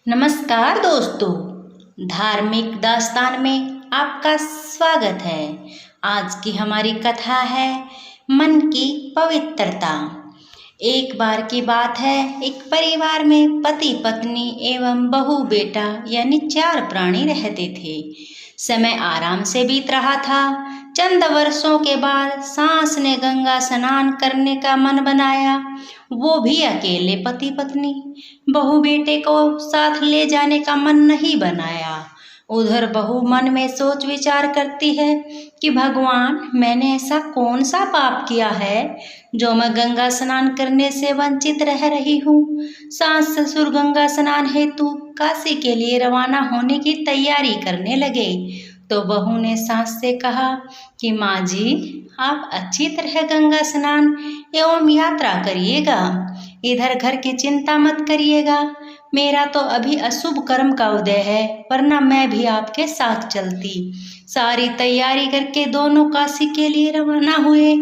नमस्कार दोस्तों, धार्मिक दास्तान में आपका स्वागत है। आज की हमारी कथा है मन की पवित्रता। एक बार की बात है, एक परिवार में पति पत्नी एवं बहू बेटा यानी 4 प्राणी रहते थे। समय आराम से बीत रहा था। चंद वर्षों के बाद सास ने गंगा स्नान करने का मन बनाया। वो भी अकेले पति पत्नी, बहू बेटे को साथ ले जाने का मन नहीं बनाया। उधर बहू मन में सोच विचार करती है कि भगवान, मैंने ऐसा कौन सा पाप किया है जो मैं गंगा स्नान करने से वंचित रह रही हूँ। सास ससुर गंगा स्नान हेतु काशी के लिए रवाना होने की तैयारी करने लगे तो बहू ने सास से कहा कि माँ जी, आप अच्छी तरह गंगा स्नान एवं यात्रा करिएगा, इधर घर की चिंता मत करिएगा। मेरा तो अभी अशुभ कर्म का उदय है, वरना मैं भी आपके साथ चलती। सारी तैयारी करके दोनों काशी के लिए रवाना हुए।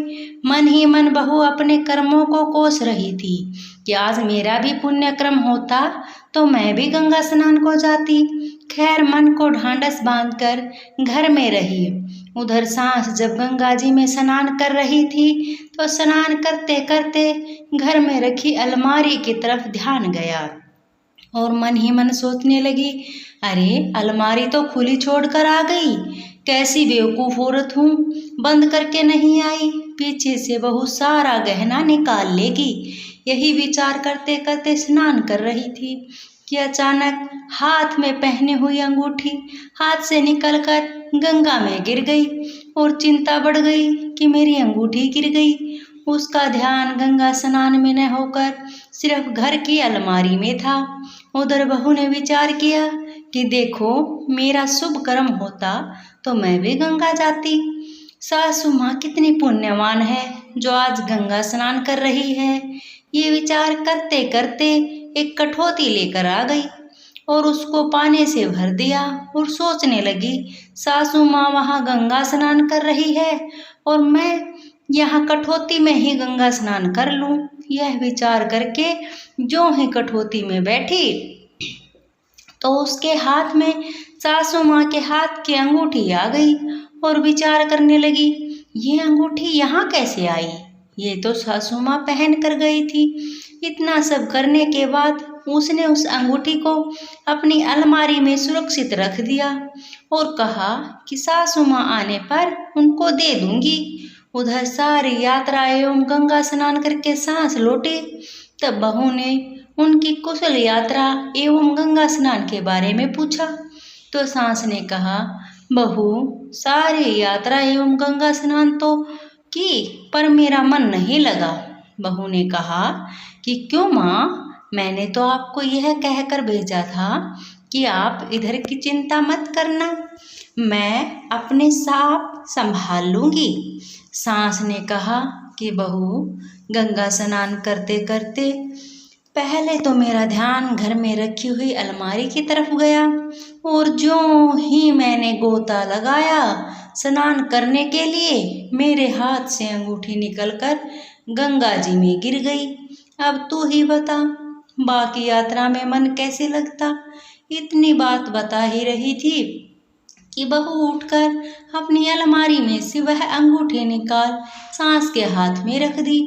मन ही मन बहू अपने कर्मों को कोस रही थी कि आज मेरा भी पुण्य कर्म होता तो मैं भी गंगा स्नान को जाती। खैर, मन को ढांढस बांधकर घर में रही। उधर सास जब गंगा जी में स्नान कर रही थी तो स्नान करते करते घर में रखी अलमारी की तरफ ध्यान गया और मन ही मन सोचने लगी, अरे अलमारी तो खुली छोड़कर आ गई, कैसी बेवकूफ औरत हूँ, बंद करके नहीं आई, पीछे से बहू सारा गहना निकाल लेगी। यही विचार करते करते स्नान कर रही थी कि अचानक हाथ में पहनी हुई अंगूठी हाथ से निकलकर गंगा में गिर गई और चिंता बढ़ गई कि मेरी अंगूठी गिर गई। उसका ध्यान गंगा स्नान में न होकर सिर्फ घर की अलमारी में था। उधर बहू ने विचार किया कि देखो, मेरा शुभ कर्म होता तो मैं भी गंगा जाती। सासू माँ कितनी पुण्यवान है जो आज गंगा स्नान कर रही है। ये विचार करते करते एक कठौती लेकर आ गई और उसको पानी से भर दिया और सोचने लगी, सासू माँ वहाँ गंगा स्नान कर रही है और मैं यहाँ कठौती में ही गंगा स्नान कर लूँ। यह विचार करके जो ही कठौती में बैठी तो उसके हाथ में सासू माँ के हाथ की अंगूठी आ गई और विचार करने लगी, ये अंगूठी यहाँ कैसे आई, ये तो सासू माँ पहन कर गई थी। इतना सब करने के बाद उसने उस अंगूठी को अपनी अलमारी में सुरक्षित रख दिया और कहा कि सासू माँ आने पर उनको दे दूंगी। उधर सारी यात्रा एवं गंगा स्नान करके सांस लौटे तब बहू ने उनकी कुशल यात्रा एवं गंगा स्नान के बारे में पूछा तो सास ने कहा, बहू, सारी यात्रा एवं गंगा स्नान तो की पर मेरा मन नहीं लगा। बहू ने कहा कि क्यों माँ, मैंने तो आपको यह कहकर भेजा था कि आप इधर की चिंता मत करना, मैं अपने साथ संभाल लूंगी। सास ने कहा कि बहू, गंगा स्नान करते करते पहले तो मेरा ध्यान घर में रखी हुई अलमारी की तरफ गया और जो ही मैंने गोता लगाया स्नान करने के लिए, मेरे हाथ से अंगूठी निकलकर गंगा जी में गिर गई। अब तू ही बता, बाकी यात्रा में मन कैसे लगता। इतनी बात बता ही रही थी कि बहू उठकर अपनी अलमारी में से वह अंगूठी निकाल सास के हाथ में रख दी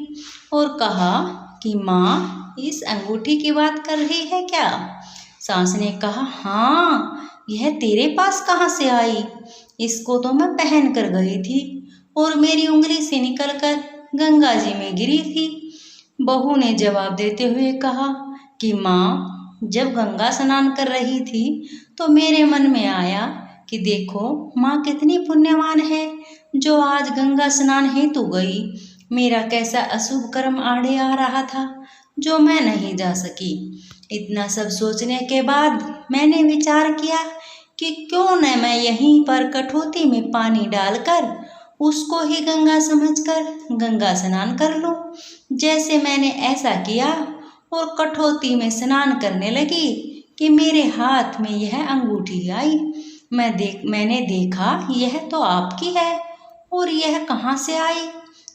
और कहा कि माँ, इस अंगूठी की बात कर रही है क्या। सास ने कहा, हाँ, यह तेरे पास कहाँ से आई, इसको तो मैं पहन कर गई थी और मेरी उंगली से निकलकर गंगा जी में गिरी थी। बहू ने जवाब देते हुए कहा कि माँ, जब गंगा स्नान कर रही थी तो मेरे मन में आया कि देखो, माँ कितनी पुण्यवान है जो आज गंगा स्नान हेतु गई। मेरा कैसा अशुभ कर्म आड़े आ रहा था जो मैं नहीं जा सकी। इतना सब सोचने के बाद मैंने विचार किया कि क्यों न मैं यहीं पर कठौती में पानी डालकर उसको ही गंगा समझकर गंगा स्नान कर लूं। जैसे मैंने ऐसा किया और कठौती में स्नान करने लगी कि मेरे हाथ में यह अंगूठी आई। मैंने देखा यह तो आपकी है और यह कहाँ से आई,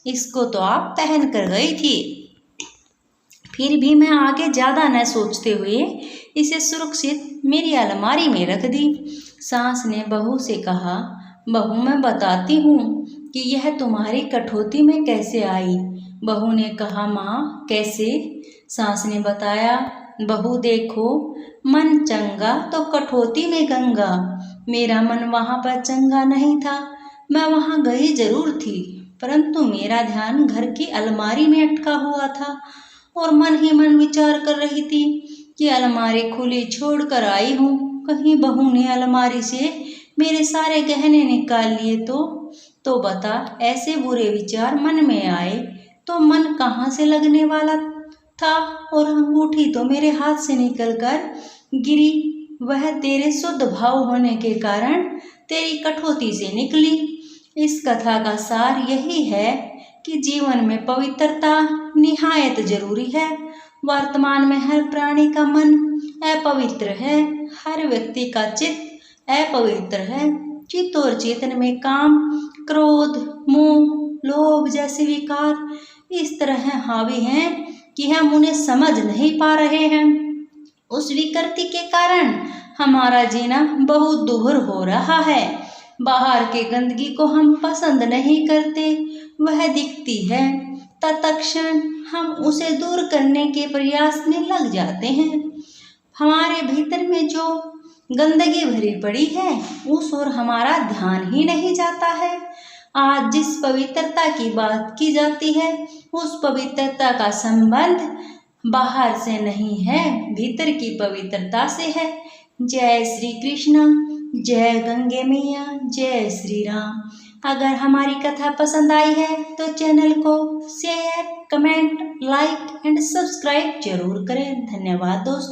इसको तो आप पहन कर गई थी। फिर भी मैं आगे ज़्यादा न सोचते हुए इसे सुरक्षित मेरी अलमारी में रख दी। सास ने बहू से कहा, बहू मैं बताती हूँ कि यह तुम्हारी कठौती में कैसे आई। बहू ने कहा, माँ कैसे? सास ने बताया, बहू देखो, मन चंगा तो कठौती में गंगा। मेरा मन वहाँ पर चंगा नहीं था। मैं वहाँ गई जरूर थी, परंतु मेरा ध्यान घर की अलमारी में अटका हुआ था और मन ही मन विचार कर रही थी कि अलमारी खुली छोड़कर आई हूँ, कहीं बहू ने अलमारी से मेरे सारे गहने निकाल लिए तो बता, ऐसे बुरे विचार मन में आए तो मन कहाँ से लगने वाला था, और अंगूठी तो मेरे हाथ से निकलकर गिरी। वह तेरे शुद्ध भाव होने के कारण तेरी कठौती से निकली। इस कथा का सार यही है कि जीवन में पवित्रता निहायत जरूरी है। वर्तमान में हर प्राणी का मन अपवित्र है, हर व्यक्ति का चित्त अपवित्र है। चित्त और चेतन में काम, क्रोध, मोह, लोभ जैसे विकार इस तरह हावी हैं कि हम उन्हें समझ नहीं पा रहे हैं। उस विकृति के कारण हमारा जीना बहुत दुभर हो रहा है। बाहर के गंदगी को हम पसंद नहीं करते, वह दिखती है, तत्क्षण हम उसे दूर करने के प्रयास में लग जाते हैं। हमारे भीतर में जो गंदगी भरी पड़ी है उस ओर हमारा ध्यान ही नहीं जाता है। आज जिस पवित्रता की बात की जाती है उस पवित्रता का संबंध बाहर से नहीं है, भीतर की पवित्रता से है। जय श्री कृष्ण, जय गंगे मैया, जय श्री राम। अगर हमारी कथा पसंद आई है तो चैनल को share, comment, like and subscribe जरूर करें। धन्यवाद दोस्तों।